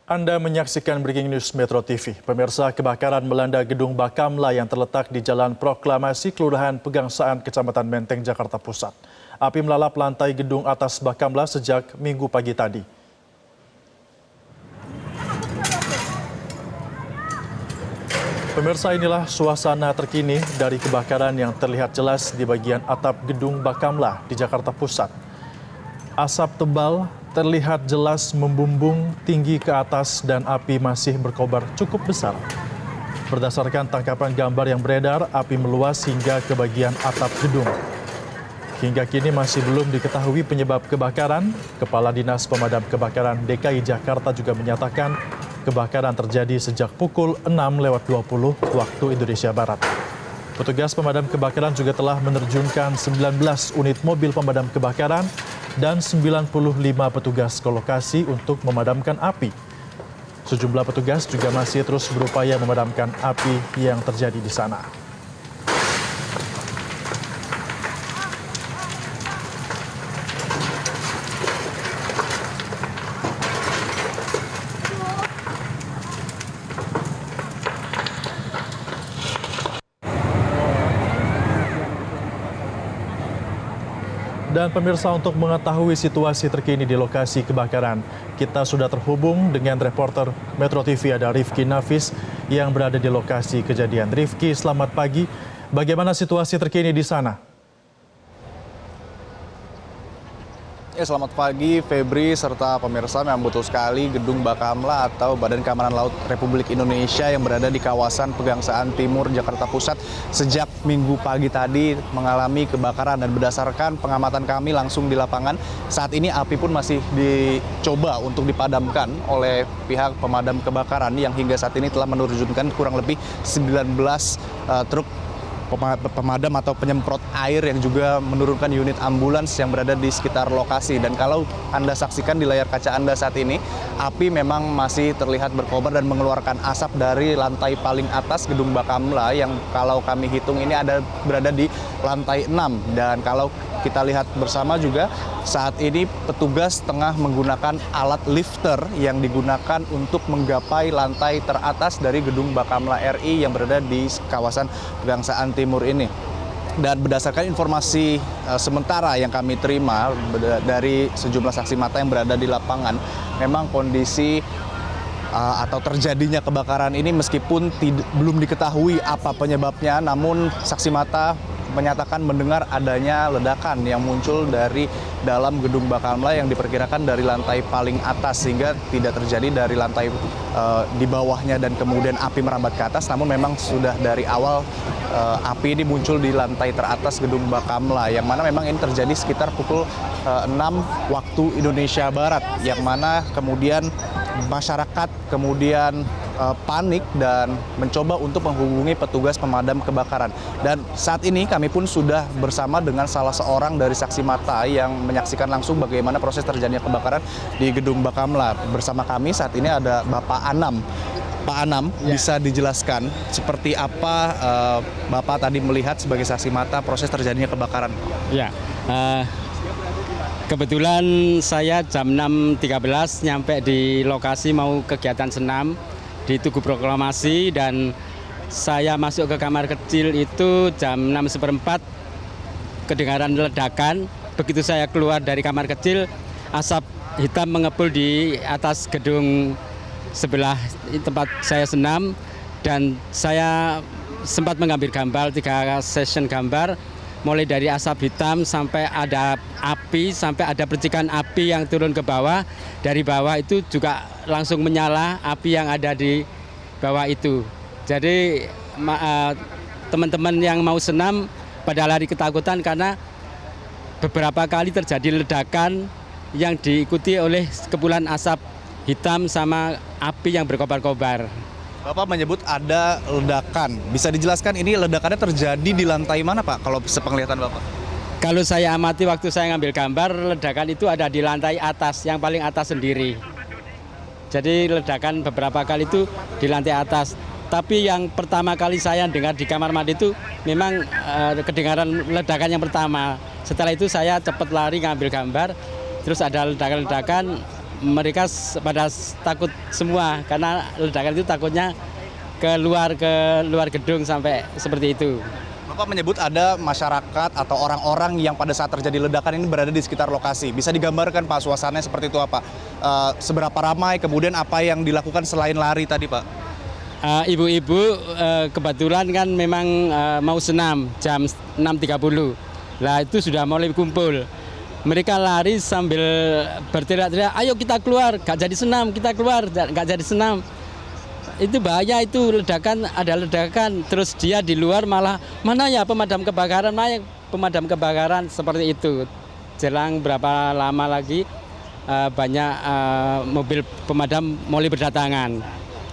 Anda menyaksikan Breaking News Metro TV. Pemirsa, kebakaran melanda gedung Bakamla yang terletak di Jalan Proklamasi, Kelurahan Pegangsaan, Kecamatan Menteng, Jakarta Pusat. Api melalap lantai gedung atas Bakamla sejak Minggu pagi tadi. Pemirsa, inilah suasana terkini dari kebakaran yang terlihat jelas di bagian atap gedung Bakamla di Jakarta Pusat. Asap tebal terlihat jelas membumbung tinggi ke atas dan api masih berkobar cukup besar. Berdasarkan tangkapan gambar yang beredar, api meluas hingga ke bagian atap gedung. Hingga kini masih belum diketahui penyebab kebakaran. Kepala Dinas Pemadam Kebakaran DKI Jakarta juga menyatakan kebakaran terjadi sejak pukul 6.20 waktu Indonesia Barat. Petugas pemadam kebakaran juga telah menerjunkan 19 unit mobil pemadam kebakaran dan 95 petugas ke lokasi untuk memadamkan api. Sejumlah petugas juga masih terus berupaya memadamkan api yang terjadi di sana. Dan pemirsa, untuk mengetahui situasi terkini di lokasi kebakaran, kita sudah terhubung dengan reporter Metro TV, ada Rifki Nafis yang berada di lokasi kejadian. Rifki, selamat pagi. Bagaimana situasi terkini di sana? Ya, selamat pagi Febri serta pemirsa. Memang betul sekali, gedung Bakamla atau Badan Keamanan Laut Republik Indonesia yang berada di kawasan Pegangsaan Timur, Jakarta Pusat sejak Minggu pagi tadi mengalami kebakaran, dan berdasarkan pengamatan kami langsung di lapangan, saat ini api pun masih dicoba untuk dipadamkan oleh pihak pemadam kebakaran yang hingga saat ini telah menerjunkan kurang lebih 19 truk pemadam atau penyemprot air yang juga menurunkan unit ambulans yang berada di sekitar lokasi. Dan kalau Anda saksikan di layar kaca Anda saat ini, api memang masih terlihat berkobar dan mengeluarkan asap dari lantai paling atas gedung Bakamla yang kalau kami hitung ini berada di lantai 6. Dan kalau kita lihat bersama juga, saat ini petugas tengah menggunakan alat lifter yang digunakan untuk menggapai lantai teratas dari gedung Bakamla RI yang berada di kawasan Pegangsaan Timur ini. Dan berdasarkan informasi sementara yang kami terima dari sejumlah saksi mata yang berada di lapangan, memang kondisi atau terjadinya kebakaran ini meskipun belum diketahui apa penyebabnya, namun saksi mata menyatakan mendengar adanya ledakan yang muncul dari dalam gedung Bakamla yang diperkirakan dari lantai paling atas, sehingga tidak terjadi dari lantai di bawahnya dan kemudian api merambat ke atas. Namun memang sudah dari awal api ini muncul di lantai teratas gedung Bakamla, yang mana memang ini terjadi sekitar pukul 6 waktu Indonesia Barat, yang mana kemudian masyarakat kemudian panik dan mencoba untuk menghubungi petugas pemadam kebakaran. Dan saat ini kami pun sudah bersama dengan salah seorang dari saksi mata yang menyaksikan langsung bagaimana proses terjadinya kebakaran di gedung Bakamla. Bersama kami saat ini ada Bapak Anam. Pak Anam, bisa dijelaskan seperti apa Bapak tadi melihat sebagai saksi mata proses terjadinya kebakaran? Ya, kebetulan saya jam 6.13 nyampe di lokasi mau kegiatan senam di Tugu Proklamasi, dan saya masuk ke kamar kecil itu jam 6:15 kedengaran ledakan. Begitu saya keluar dari kamar kecil, asap hitam mengepul di atas gedung sebelah tempat saya senam, dan saya sempat mengambil gambar 3 session gambar, mulai dari asap hitam sampai ada api, sampai ada percikan api yang turun ke bawah. Dari bawah itu juga langsung menyala api yang ada di bawah itu. Jadi teman-teman yang mau senam pada lari ketakutan karena beberapa kali terjadi ledakan yang diikuti oleh kepulan asap hitam sama api yang berkobar-kobar. Bapak menyebut ada ledakan. Bisa dijelaskan ini ledakannya terjadi di lantai mana, Pak, kalau sepenglihatan Bapak? Kalau saya amati waktu saya ngambil gambar, ledakan itu ada di lantai atas, yang paling atas sendiri. Jadi ledakan beberapa kali itu di lantai atas. Tapi yang pertama kali saya dengar di kamar mandi itu memang kedengaran ledakan yang pertama. Setelah itu saya cepat lari ngambil gambar, terus ada ledakan-ledakan, mereka pada takut semua karena ledakan itu takutnya ke luar gedung sampai seperti itu. Bapak menyebut ada masyarakat atau orang-orang yang pada saat terjadi ledakan ini berada di sekitar lokasi. Bisa digambarkan Pak suasananya seperti itu apa? Seberapa ramai, kemudian apa yang dilakukan selain lari tadi Pak? Ibu-ibu kebetulan kan memang mau senam jam 6.30. Lah itu sudah mulai kumpul. Mereka lari sambil berteriak-teriak, ayo kita keluar, gak jadi senam, kita keluar, gak jadi senam. Itu bahaya, itu ledakan, ada ledakan, terus dia di luar malah, mana ya pemadam kebakaran, seperti itu. Jelang berapa lama lagi banyak mobil pemadam mulai berdatangan.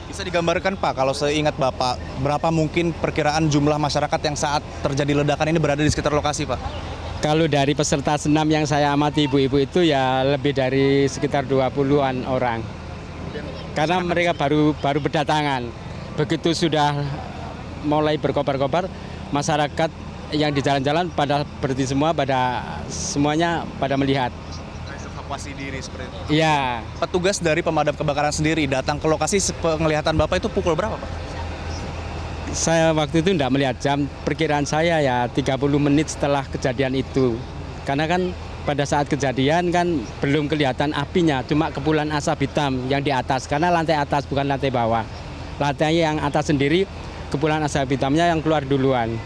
Bisa digambarkan Pak, kalau seingat Bapak, berapa mungkin perkiraan jumlah masyarakat yang saat terjadi ledakan ini berada di sekitar lokasi Pak? Kalau dari peserta senam yang saya amati ibu-ibu itu ya lebih dari sekitar 20-an orang. Karena mereka baru berdatangan. Begitu sudah mulai berkobar-kobar, masyarakat yang di jalan-jalan pada berhenti semua, semuanya pada melihat. Evakuasi diri seperti itu? Iya. Petugas dari pemadam kebakaran sendiri datang ke lokasi, penglihatan Bapak itu pukul berapa Pak? Saya waktu itu tidak melihat jam, perkiraan saya ya 30 menit setelah kejadian itu. Karena kan pada saat kejadian kan belum kelihatan apinya, cuma kepulan asap hitam yang di atas, karena lantai atas bukan lantai bawah. Lantai yang atas sendiri, kepulan asap hitamnya yang keluar duluan.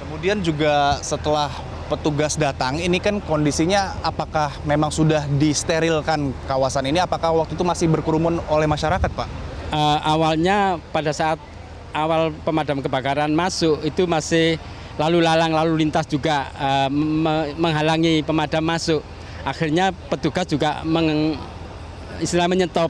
Kemudian juga setelah petugas datang, ini kan kondisinya apakah memang sudah disterilkan kawasan ini, apakah waktu itu masih berkerumun oleh masyarakat Pak? Awalnya pada saat awal pemadam kebakaran masuk itu masih lalu lintas juga menghalangi pemadam masuk. Akhirnya petugas juga istilahnya menyetop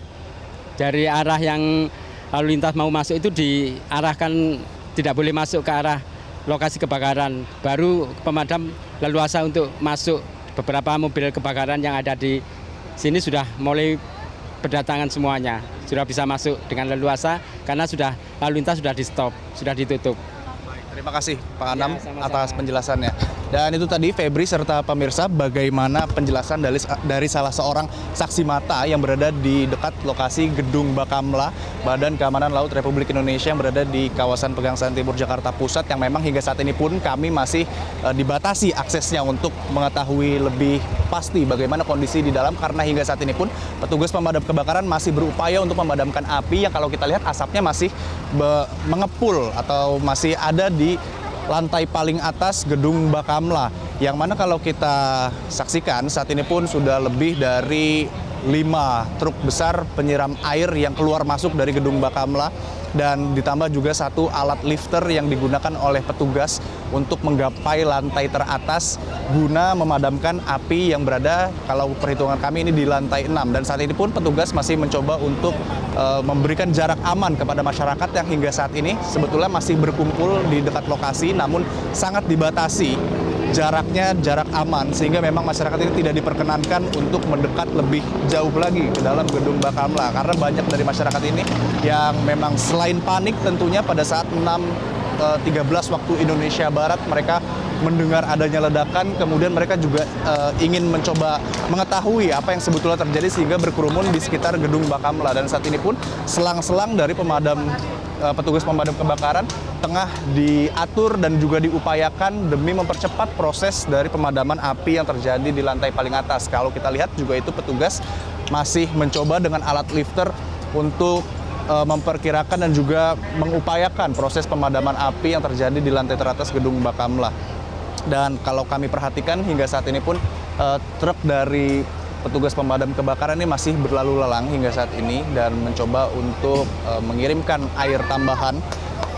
dari arah yang lalu lintas mau masuk itu, diarahkan tidak boleh masuk ke arah lokasi kebakaran. Baru pemadam leluasa untuk masuk. Beberapa mobil kebakaran yang ada di sini sudah mulai berdatangan semuanya. Sudah bisa masuk dengan leluasa karena sudah lalu lintas sudah di stop, sudah ditutup. Terima kasih Pak Anam sama-sama atas penjelasannya. Dan itu tadi Febri serta pemirsa bagaimana penjelasan dari salah seorang saksi mata yang berada di dekat lokasi Gedung Bakamla Badan Keamanan Laut Republik Indonesia yang berada di kawasan Pegangsaan Timur Jakarta Pusat, yang memang hingga saat ini pun kami masih dibatasi aksesnya untuk mengetahui lebih pasti bagaimana kondisi di dalam, karena hingga saat ini pun petugas pemadam kebakaran masih berupaya untuk memadamkan api yang kalau kita lihat asapnya masih mengepul atau masih ada di lantai paling atas Gedung Bakamla, yang mana kalau kita saksikan saat ini pun sudah lebih dari 5 truk besar penyiram air yang keluar masuk dari Gedung Bakamla, dan ditambah juga 1 alat lifter yang digunakan oleh petugas untuk menggapai lantai teratas guna memadamkan api yang berada, kalau perhitungan kami ini di lantai 6. Dan saat ini pun petugas masih mencoba untuk memberikan jarak aman kepada masyarakat yang hingga saat ini sebetulnya masih berkumpul di dekat lokasi, namun sangat dibatasi jaraknya, jarak aman, sehingga memang masyarakat ini tidak diperkenankan untuk mendekat lebih jauh lagi ke dalam Gedung Bakamla, karena banyak dari masyarakat ini yang memang selain panik tentunya pada saat 6.13 waktu Indonesia Barat mereka mendengar adanya ledakan, kemudian mereka juga ingin mencoba mengetahui apa yang sebetulnya terjadi sehingga berkerumun di sekitar Gedung Bakamla. Dan saat ini pun selang-selang dari petugas pemadam kebakaran tengah diatur dan juga diupayakan demi mempercepat proses dari pemadaman api yang terjadi di lantai paling atas. Kalau kita lihat juga itu petugas masih mencoba dengan alat lifter untuk memperkirakan dan juga mengupayakan proses pemadaman api yang terjadi di lantai teratas Gedung Bakamla. Dan kalau kami perhatikan hingga saat ini pun truk dari petugas pemadam kebakaran ini masih berlalu lalang hingga saat ini dan mencoba untuk mengirimkan air tambahan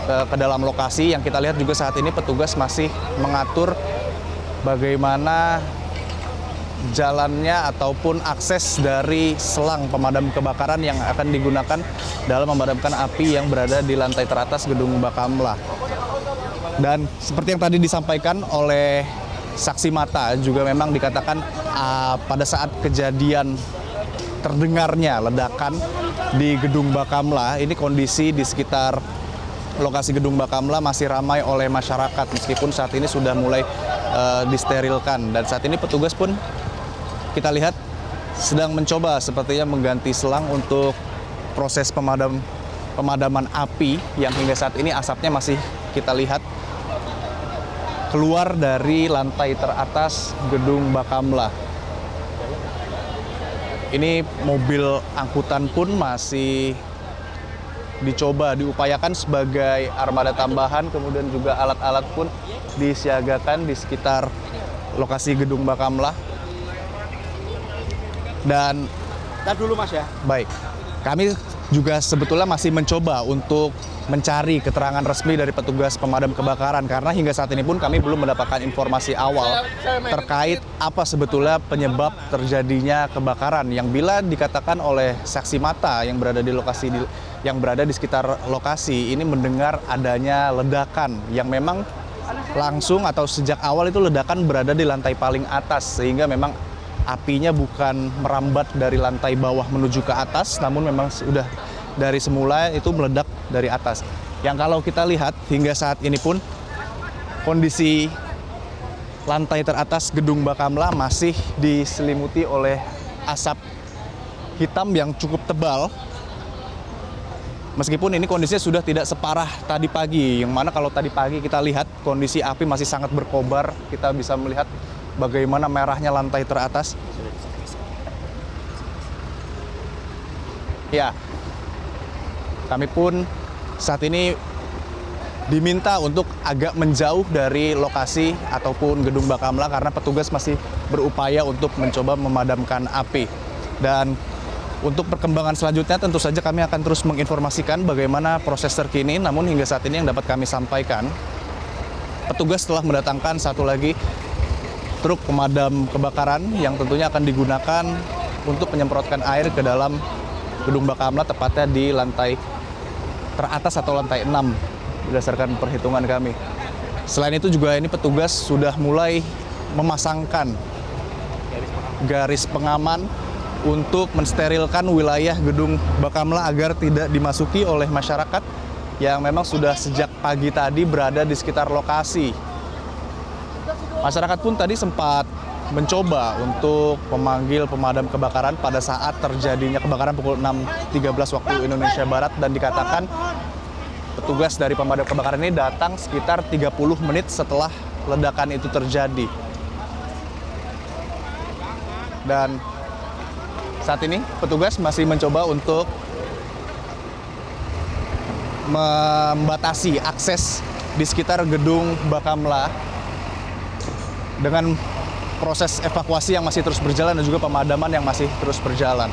ke dalam lokasi. Yang kita lihat juga saat ini petugas masih mengatur bagaimana jalannya ataupun akses dari selang pemadam kebakaran yang akan digunakan dalam memadamkan api yang berada di lantai teratas Gedung Bakamla. Dan seperti yang tadi disampaikan oleh saksi mata juga memang dikatakan pada saat kejadian terdengarnya ledakan di Gedung Bakamla, ini kondisi di sekitar lokasi Gedung Bakamla masih ramai oleh masyarakat meskipun saat ini sudah mulai disterilkan. Dan saat ini petugas pun kita lihat sedang mencoba sepertinya mengganti selang untuk proses pemadaman api yang hingga saat ini asapnya masih kita lihat keluar dari lantai teratas gedung Bakamla. Ini mobil angkutan pun masih diupayakan sebagai armada tambahan, kemudian juga alat-alat pun disiagakan di sekitar lokasi gedung Bakamla. Dan dulu Mas ya. baik, kami juga sebetulnya masih mencoba untuk mencari keterangan resmi dari petugas pemadam kebakaran karena hingga saat ini pun kami belum mendapatkan informasi awal terkait apa sebetulnya penyebab terjadinya kebakaran yang bila dikatakan oleh saksi mata yang berada di sekitar lokasi ini mendengar adanya ledakan yang memang langsung atau sejak awal itu ledakan berada di lantai paling atas sehingga memang apinya bukan merambat dari lantai bawah menuju ke atas, namun memang sudah dari semula itu meledak dari atas. Yang kalau kita lihat hingga saat ini pun kondisi lantai teratas gedung Bakamla masih diselimuti oleh asap hitam yang cukup tebal. Meskipun ini kondisinya sudah tidak separah tadi pagi, yang mana kalau tadi pagi kita lihat kondisi api masih sangat berkobar, kita bisa melihat bagaimana merahnya lantai teratas. Ya, kami pun saat ini diminta untuk agak menjauh dari lokasi ataupun gedung Bakamla karena petugas masih berupaya untuk mencoba memadamkan api. Dan untuk perkembangan selanjutnya tentu saja kami akan terus menginformasikan bagaimana proses terkini, namun hingga saat ini yang dapat kami sampaikan, petugas telah mendatangkan satu lagi truk pemadam kebakaran yang tentunya akan digunakan untuk menyemprotkan air ke dalam gedung Bakamla, tepatnya di lantai teratas atau lantai 6 berdasarkan perhitungan kami. Selain itu juga ini petugas sudah mulai memasangkan garis pengaman untuk mensterilkan wilayah gedung Bakamla agar tidak dimasuki oleh masyarakat yang memang sudah sejak pagi tadi berada di sekitar lokasi. Masyarakat pun tadi sempat mencoba untuk memanggil pemadam kebakaran pada saat terjadinya kebakaran pukul 6.13 waktu Indonesia Barat dan dikatakan petugas dari pemadam kebakaran ini datang sekitar 30 menit setelah ledakan itu terjadi. Dan saat ini petugas masih mencoba untuk membatasi akses di sekitar gedung Bakamla dengan proses evakuasi yang masih terus berjalan dan juga pemadaman yang masih terus berjalan.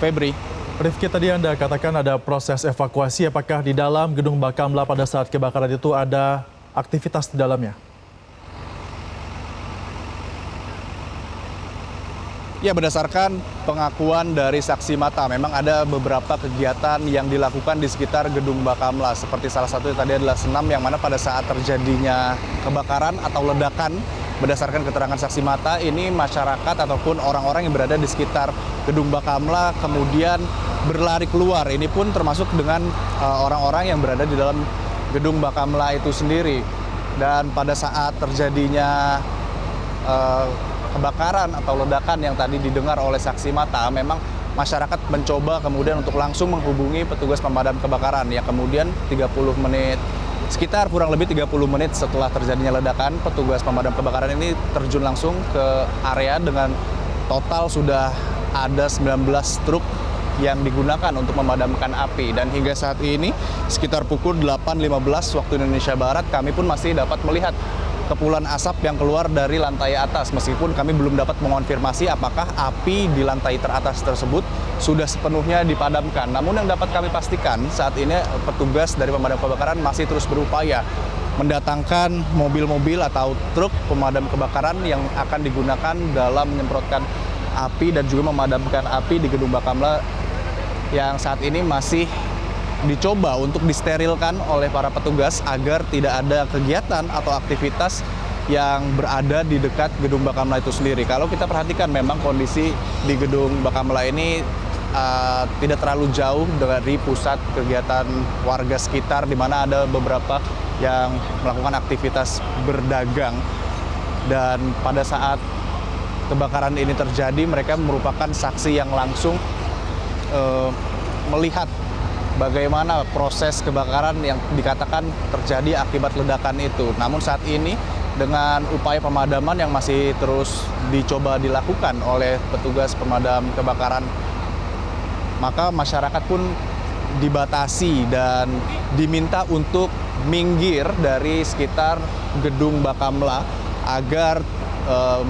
Febri. Rifki, tadi Anda katakan ada proses evakuasi. Apakah di dalam gedung Bakamla pada saat kebakaran itu ada aktivitas di dalamnya? Ya, berdasarkan pengakuan dari saksi mata, memang ada beberapa kegiatan yang dilakukan di sekitar gedung Bakamla. Seperti salah satu tadi adalah senam yang mana pada saat terjadinya kebakaran atau ledakan, berdasarkan keterangan saksi mata, ini masyarakat ataupun orang-orang yang berada di sekitar gedung Bakamla kemudian berlari keluar. Ini pun termasuk dengan orang-orang yang berada di dalam gedung Bakamla itu sendiri. Dan pada saat terjadinya kebakaran atau ledakan yang tadi didengar oleh saksi mata, memang masyarakat mencoba kemudian untuk langsung menghubungi petugas pemadam kebakaran yang kemudian sekitar kurang lebih 30 menit setelah terjadinya ledakan, petugas pemadam kebakaran ini terjun langsung ke area dengan total sudah ada 19 truk yang digunakan untuk memadamkan api. Dan hingga saat ini sekitar pukul 8.15 waktu Indonesia Barat kami pun masih dapat melihat kepulan asap yang keluar dari lantai atas, meskipun kami belum dapat mengonfirmasi apakah api di lantai teratas tersebut sudah sepenuhnya dipadamkan. Namun yang dapat kami pastikan saat ini petugas dari pemadam kebakaran masih terus berupaya mendatangkan mobil-mobil atau truk pemadam kebakaran yang akan digunakan dalam menyemprotkan api dan juga memadamkan api di gedung Bakamla yang saat ini masih dicoba untuk disterilkan oleh para petugas agar tidak ada kegiatan atau aktivitas yang berada di dekat gedung Bakamla itu sendiri. Kalau kita perhatikan memang kondisi di gedung Bakamla ini tidak terlalu jauh dari pusat kegiatan warga sekitar, di mana ada beberapa yang melakukan aktivitas berdagang. dan pada saat kebakaran ini terjadi mereka merupakan saksi yang langsung melihat bagaimana proses kebakaran yang dikatakan terjadi akibat ledakan itu. Namun saat ini dengan upaya pemadaman yang masih terus dicoba dilakukan oleh petugas pemadam kebakaran, maka masyarakat pun dibatasi dan diminta untuk minggir dari sekitar gedung Bakamla agar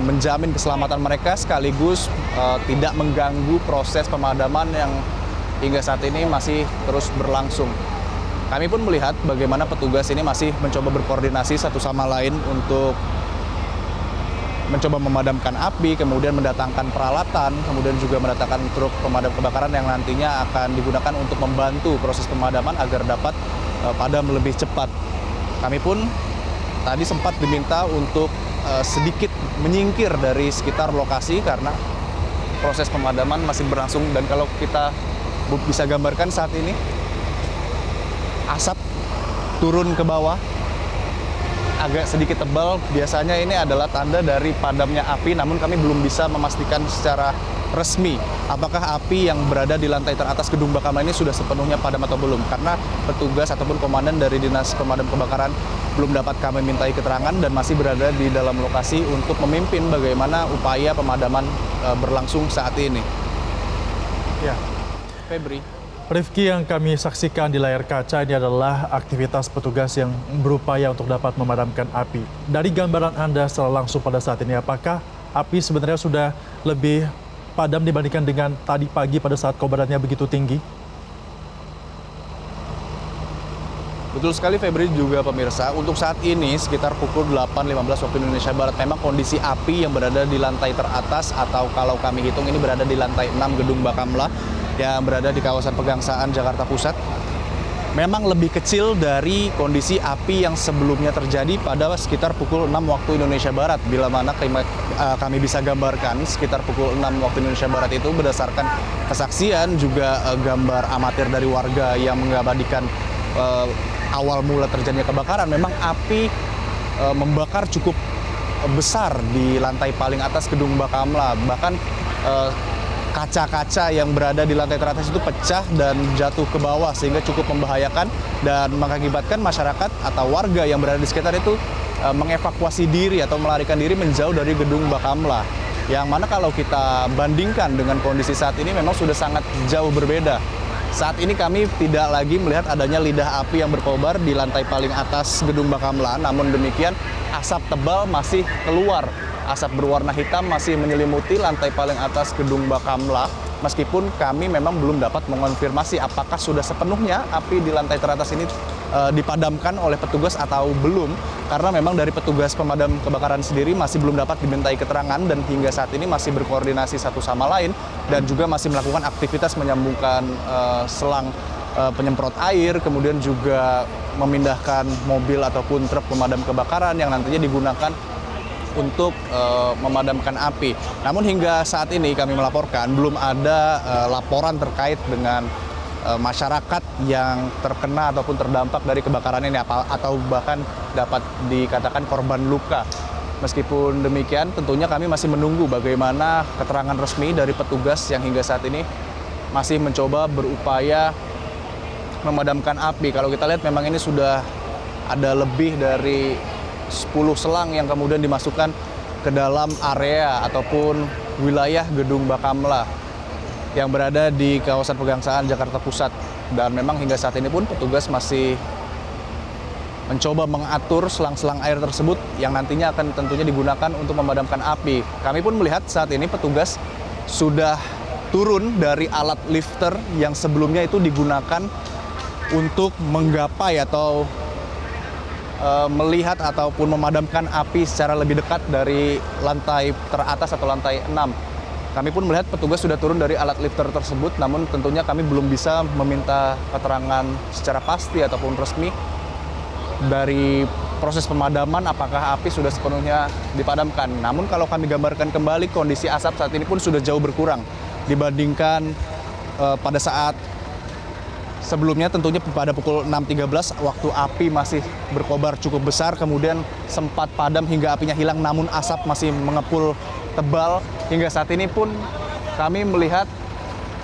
menjamin keselamatan mereka sekaligus tidak mengganggu proses pemadaman yang hingga saat ini masih terus berlangsung. Kami pun melihat bagaimana petugas ini masih mencoba berkoordinasi satu sama lain untuk mencoba memadamkan api, kemudian mendatangkan peralatan, kemudian juga mendatangkan truk pemadam kebakaran yang nantinya akan digunakan untuk membantu proses pemadaman agar dapat padam lebih cepat. Kami pun tadi sempat diminta untuk sedikit menyingkir dari sekitar lokasi karena proses pemadaman masih berlangsung, dan kalau kita bisa gambarkan saat ini asap turun ke bawah agak sedikit tebal. Biasanya ini adalah tanda dari padamnya api, namun kami belum bisa memastikan secara resmi apakah api yang berada di lantai teratas gedung Bakamla ini sudah sepenuhnya padam atau belum, karena petugas ataupun komandan dari Dinas Pemadam Kebakaran belum dapat kami mintai keterangan dan masih berada di dalam lokasi untuk memimpin bagaimana upaya pemadaman berlangsung saat ini. Ya, Febri. Rifki, yang kami saksikan di layar kaca ini adalah aktivitas petugas yang berupaya untuk dapat memadamkan api. Dari gambaran Anda secara langsung pada saat ini, apakah api sebenarnya sudah lebih padam dibandingkan dengan tadi pagi pada saat kobarannya begitu tinggi? Betul sekali Febri juga pemirsa, untuk saat ini sekitar pukul 8.15 waktu Indonesia Barat memang kondisi api yang berada di lantai teratas atau kalau kami hitung ini berada di lantai 6 gedung Bakamla yang berada di kawasan Pegangsaan Jakarta Pusat memang lebih kecil dari kondisi api yang sebelumnya terjadi pada sekitar pukul 6 waktu Indonesia Barat, bila mana kami bisa gambarkan sekitar pukul 6 waktu Indonesia Barat itu berdasarkan kesaksian juga gambar amatir dari warga yang mengabadikan awal mula terjadinya kebakaran. Memang api membakar cukup besar di lantai paling atas gedung Bakamla, bahkan kaca-kaca yang berada di lantai teratas itu pecah dan jatuh ke bawah sehingga cukup membahayakan dan mengakibatkan masyarakat atau warga yang berada di sekitar itu mengevakuasi diri atau melarikan diri menjauh dari gedung Bakamla. Yang mana kalau kita bandingkan dengan kondisi saat ini memang sudah sangat jauh berbeda. Saat ini kami tidak lagi melihat adanya lidah api yang berkobar di lantai paling atas gedung Bakamla, namun demikian asap tebal masih keluar. Asap berwarna hitam masih menyelimuti lantai paling atas gedung Bakamla, meskipun kami memang belum dapat mengonfirmasi apakah sudah sepenuhnya api di lantai teratas ini dipadamkan oleh petugas atau belum, karena memang dari petugas pemadam kebakaran sendiri masih belum dapat dimintai keterangan dan hingga saat ini masih berkoordinasi satu sama lain dan juga masih melakukan aktivitas menyambungkan selang penyemprot air, kemudian juga memindahkan mobil ataupun truk pemadam kebakaran yang nantinya digunakan untuk memadamkan api. Namun hingga saat ini kami melaporkan belum ada laporan terkait dengan masyarakat yang terkena ataupun terdampak dari kebakaran ini atau bahkan dapat dikatakan korban luka. Meskipun demikian tentunya kami masih menunggu bagaimana keterangan resmi dari petugas yang hingga saat ini masih mencoba berupaya memadamkan api. Kalau kita lihat memang ini sudah ada lebih dari 10 selang yang kemudian dimasukkan ke dalam area ataupun wilayah gedung Bakamla yang berada di kawasan Pegangsaan Jakarta Pusat. Dan memang hingga saat ini pun petugas masih mencoba mengatur selang-selang air tersebut yang nantinya akan tentunya digunakan untuk memadamkan api. Kami pun melihat saat ini petugas sudah turun dari alat lifter yang sebelumnya itu digunakan untuk menggapai atau melihat ataupun memadamkan api secara lebih dekat dari lantai teratas atau lantai 6. Kami pun melihat petugas sudah turun dari alat lifter tersebut, namun tentunya kami belum bisa meminta keterangan secara pasti ataupun resmi dari proses pemadaman apakah api sudah sepenuhnya dipadamkan. Namun kalau kami gambarkan kembali, kondisi asap saat ini pun sudah jauh berkurang dibandingkan pada saat Sebelumnya tentunya pada pukul 6.13 waktu api masih berkobar cukup besar, kemudian sempat padam hingga apinya hilang, namun asap masih mengepul tebal. Hingga saat ini pun kami melihat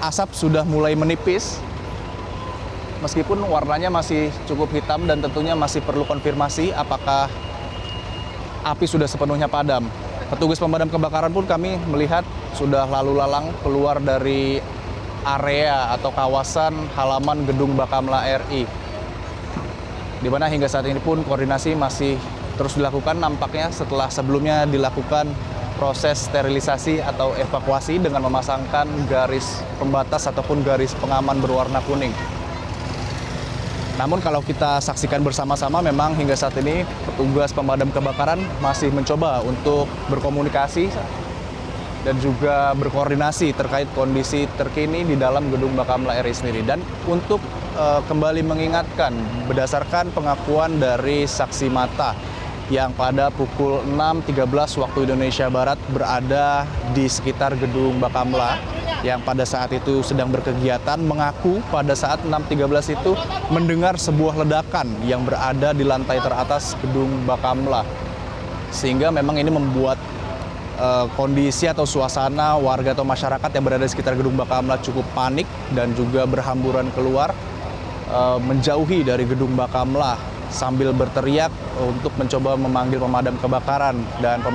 asap sudah mulai menipis, meskipun warnanya masih cukup hitam dan tentunya masih perlu konfirmasi apakah api sudah sepenuhnya padam. Petugas pemadam kebakaran pun kami melihat sudah lalu lalang keluar dari area atau kawasan halaman Gedung Bakamla RI. Di mana hingga saat ini pun koordinasi masih terus dilakukan nampaknya setelah sebelumnya dilakukan proses sterilisasi atau evakuasi dengan memasangkan garis pembatas ataupun garis pengaman berwarna kuning. Namun kalau kita saksikan bersama-sama memang hingga saat ini petugas pemadam kebakaran masih mencoba untuk berkomunikasi dan juga berkoordinasi terkait kondisi terkini di dalam Gedung Bakamla RI sendiri. Dan untuk kembali mengingatkan berdasarkan pengakuan dari saksi mata yang pada pukul 6.13 waktu Indonesia Barat berada di sekitar Gedung Bakamla yang pada saat itu sedang berkegiatan, mengaku pada saat 6.13 itu mendengar sebuah ledakan yang berada di lantai teratas Gedung Bakamla. Sehingga memang ini membuat kondisi atau suasana warga atau masyarakat yang berada di sekitar Gedung Bakamla cukup panik dan juga berhamburan keluar menjauhi dari Gedung Bakamla sambil berteriak untuk mencoba memanggil pemadam kebakaran. Dan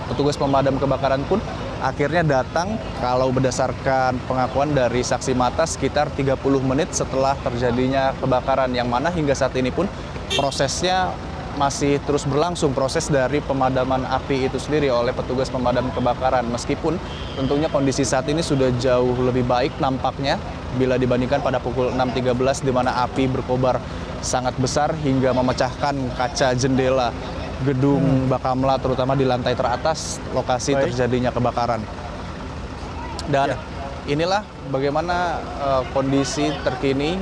petugas pemadam kebakaran pun akhirnya datang kalau berdasarkan pengakuan dari saksi mata sekitar 30 menit setelah terjadinya kebakaran, yang mana hingga saat ini pun prosesnya masih terus berlangsung, proses dari pemadaman api itu sendiri oleh petugas pemadam kebakaran. Meskipun tentunya kondisi saat ini sudah jauh lebih baik nampaknya bila dibandingkan pada pukul 6.13 di mana api berkobar sangat besar hingga memecahkan kaca jendela Gedung Bakamla terutama di lantai teratas lokasi terjadinya kebakaran. Dan inilah bagaimana kondisi terkini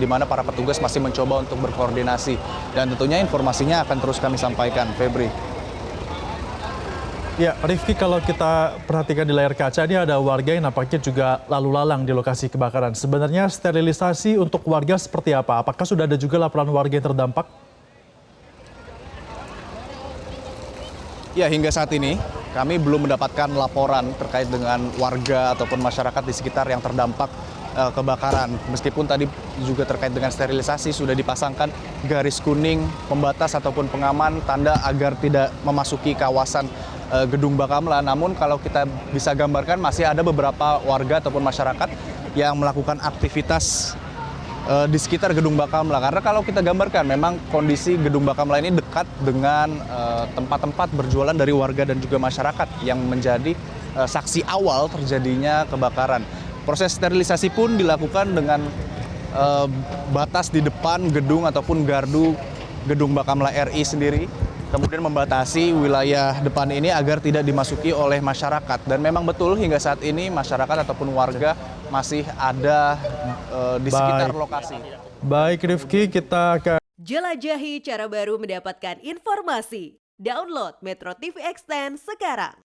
di mana para petugas masih mencoba untuk berkoordinasi, dan tentunya informasinya akan terus kami sampaikan. Febri. Ya, Rifki, kalau kita perhatikan di layar kaca ini ada warga yang nampaknya juga lalu lalang di lokasi kebakaran. Sebenarnya sterilisasi untuk warga seperti apa? Apakah sudah ada juga laporan warga yang terdampak? Ya, hingga saat ini kami belum mendapatkan laporan terkait dengan warga ataupun masyarakat di sekitar yang terdampak kebakaran. Meskipun tadi juga terkait dengan sterilisasi sudah dipasangkan garis kuning pembatas ataupun pengaman tanda agar tidak memasuki kawasan Gedung Bakamla. Namun kalau kita bisa gambarkan masih ada beberapa warga ataupun masyarakat yang melakukan aktivitas di sekitar Gedung Bakamla. Karena kalau kita gambarkan memang kondisi Gedung Bakamla ini dekat dengan tempat-tempat berjualan dari warga dan juga masyarakat yang menjadi saksi awal terjadinya kebakaran. Proses sterilisasi pun dilakukan dengan batas di depan gedung ataupun gardu Gedung Bakamla RI sendiri, kemudian membatasi wilayah depan ini agar tidak dimasuki oleh masyarakat. Dan memang betul hingga saat ini masyarakat ataupun warga masih ada di sekitar lokasi. Baik Rifki, kita akan jelajahi cara baru mendapatkan informasi. Download Metro TV Extend sekarang.